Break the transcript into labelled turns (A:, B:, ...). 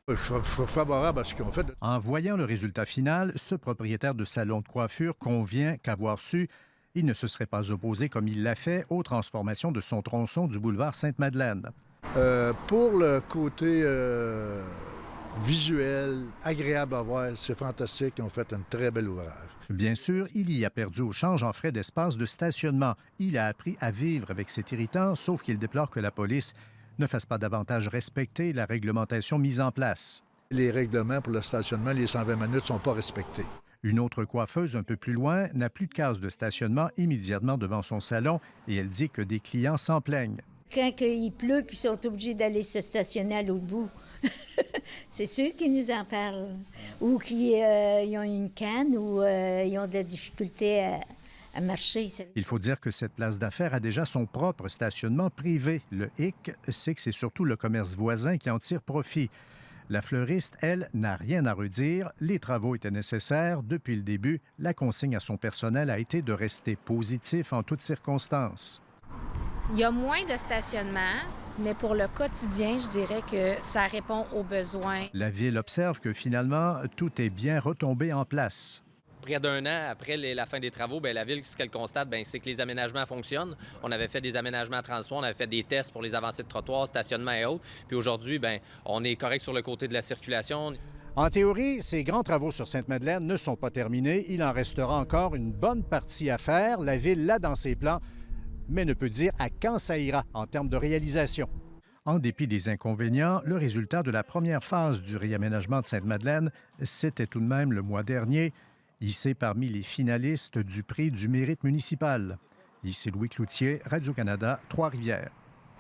A: Je suis favorable à ce qu'ils ont fait.
B: En voyant le résultat final, ce propriétaire de salon de coiffure convient qu'avoir su, il ne se serait pas opposé comme il l'a fait aux transformations de son tronçon du boulevard Sainte-Madeleine.
A: Pour le côté visuel, agréable à voir, c'est fantastique. Ils ont fait un très bel ouvrage.
B: Bien sûr, il y a perdu au change en frais d'espace de stationnement. Il a appris à vivre avec cet irritant, sauf qu'il déplore que la police ne fasse pas davantage respecter la réglementation mise en place.
A: Les règlements pour le stationnement, les 120 minutes, ne sont pas respectés.
B: Une autre coiffeuse un peu plus loin n'a plus de case de stationnement immédiatement devant son salon et elle dit que des clients s'en plaignent.
C: Quand il pleut puis ils sont obligés d'aller se stationner à l'autre bout, c'est ceux qui nous en parlent. Ou qui ils ont une canne ou ils ont de la difficulté à marcher.
B: Il faut dire que cette place d'affaires a déjà son propre stationnement privé. Le hic, c'est que c'est surtout le commerce voisin qui en tire profit. La fleuriste, elle, n'a rien à redire. Les travaux étaient nécessaires. Depuis le début, la consigne à son personnel a été de rester positif en toutes circonstances.
D: Il y a moins de stationnement, mais pour le quotidien, je dirais que ça répond aux besoins.
B: La Ville observe que finalement, tout est bien retombé en place.
E: Près d'un an après la fin des travaux, la Ville, ce qu'elle constate, c'est que les aménagements fonctionnent. On avait fait des aménagements à transport, on avait fait des tests pour les avancées de trottoirs, stationnement et autres. Puis aujourd'hui, on est correct sur le côté de la circulation.
B: En théorie, ces grands travaux sur Sainte-Madeleine ne sont pas terminés. Il en restera encore une bonne partie à faire. La Ville l'a dans ses plans, mais ne peut dire à quand ça ira en termes de réalisation. En dépit des inconvénients, le résultat de la première phase du réaménagement de Sainte-Madeleine, c'était tout de même le mois dernier, hissé parmi les finalistes du prix du mérite municipal. Ici Louis Cloutier, Radio-Canada, Trois-Rivières.